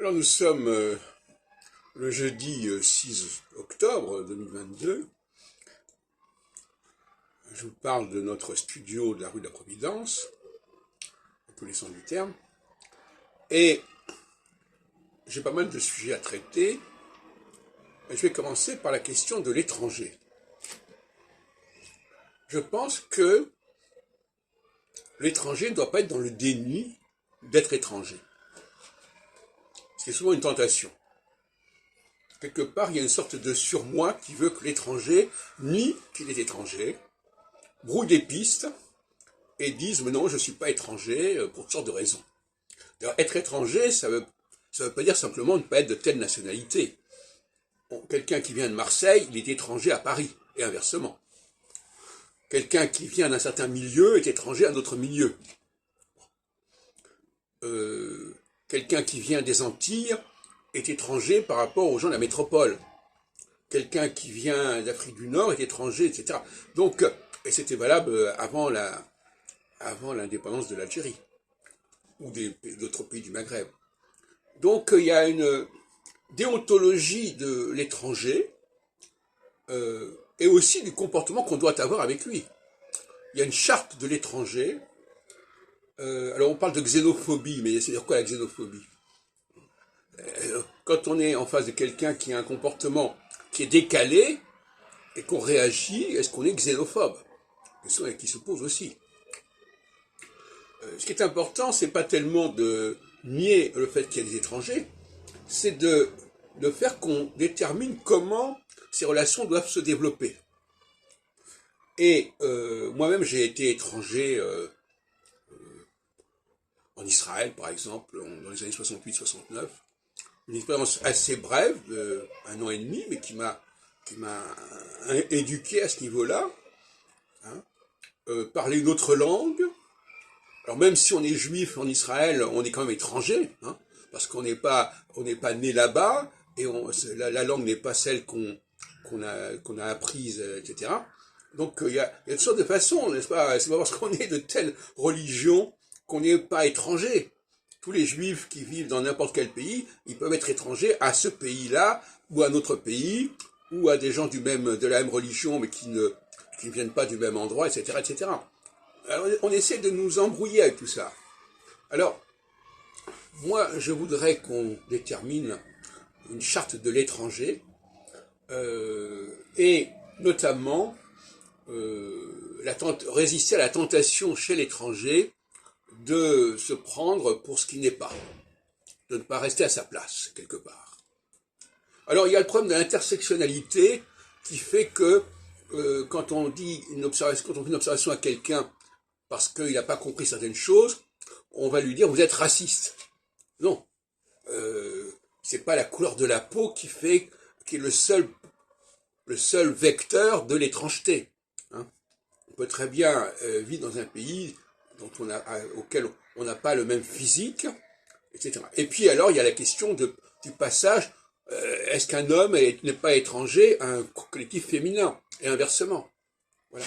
Alors nous sommes le jeudi 6 octobre 2022. Je vous parle de notre studio de la rue de la Providence, dans tous les sens du terme. Et j'ai pas mal de sujets à traiter. Et je vais commencer par la question de l'étranger. Je pense que l'étranger ne doit pas être dans le déni d'être étranger. C'est souvent une tentation. Quelque part, il y a une sorte de surmoi qui veut que l'étranger nie qu'il est étranger, brouille des pistes et dise « mais non, je ne suis pas étranger » pour toutes sortes de raisons. D'ailleurs, être étranger, ça veut pas dire simplement ne pas être de telle nationalité. Quelqu'un qui vient de Marseille, il est étranger à Paris, et inversement. Quelqu'un qui vient d'un certain milieu est étranger à un autre milieu. Quelqu'un qui vient des Antilles est étranger par rapport aux gens de la métropole. Quelqu'un qui vient d'Afrique du Nord est étranger, etc. Donc, et c'était valable avant l'indépendance de l'Algérie ou d'autres pays du Maghreb. Donc, il y a une déontologie de l'étranger et aussi du comportement qu'on doit avoir avec lui. Il y a une charte de l'étranger. Alors on parle de xénophobie, mais c'est-à-dire quoi la xénophobie? Quand on est en face de quelqu'un qui a un comportement qui est décalé et qu'on réagit, est-ce qu'on est xénophobe? C'est question qui se pose aussi. Ce qui est important, c'est pas tellement de nier le fait qu'il y a des étrangers, c'est de faire qu'on détermine comment ces relations doivent se développer. Et moi-même, j'ai été étranger en Israël, par exemple, dans les années 68-69. Une expérience assez brève, un an et demi, mais qui m'a éduqué à ce niveau-là. Parler une autre langue. Alors même si on est juif en Israël, on est quand même étranger, parce qu'on n'est pas né là-bas, et la langue n'est pas celle qu'on a apprise, etc. Donc il y a toutes sortes de façons, n'est-ce pas? C'est pas parce qu'on est de telle religion qu'on n'est pas étranger. Tous les juifs qui vivent dans n'importe quel pays, ils peuvent être étrangers à ce pays-là, ou à un autre pays, ou à des gens de la même religion, mais qui ne viennent pas du même endroit, etc., etc. Alors, on essaie de nous embrouiller avec tout ça. Alors, moi, je voudrais qu'on détermine une charte de l'étranger, et notamment résister à la tentation chez l'étranger de se prendre pour ce qui n'est pas, de ne pas rester à sa place, quelque part. Alors, il y a le problème de l'intersectionnalité qui fait que quand on fait une observation à quelqu'un parce qu'il n'a pas compris certaines choses, on va lui dire « vous êtes raciste ». Non, c'est pas la couleur de la peau qui est le seul vecteur de l'étrangeté. On peut très bien vivre dans un pays auquel on n'a pas le même physique, etc. Et puis alors, il y a la question du passage, est-ce qu'un homme n'est pas étranger à un collectif féminin, et inversement. Voilà.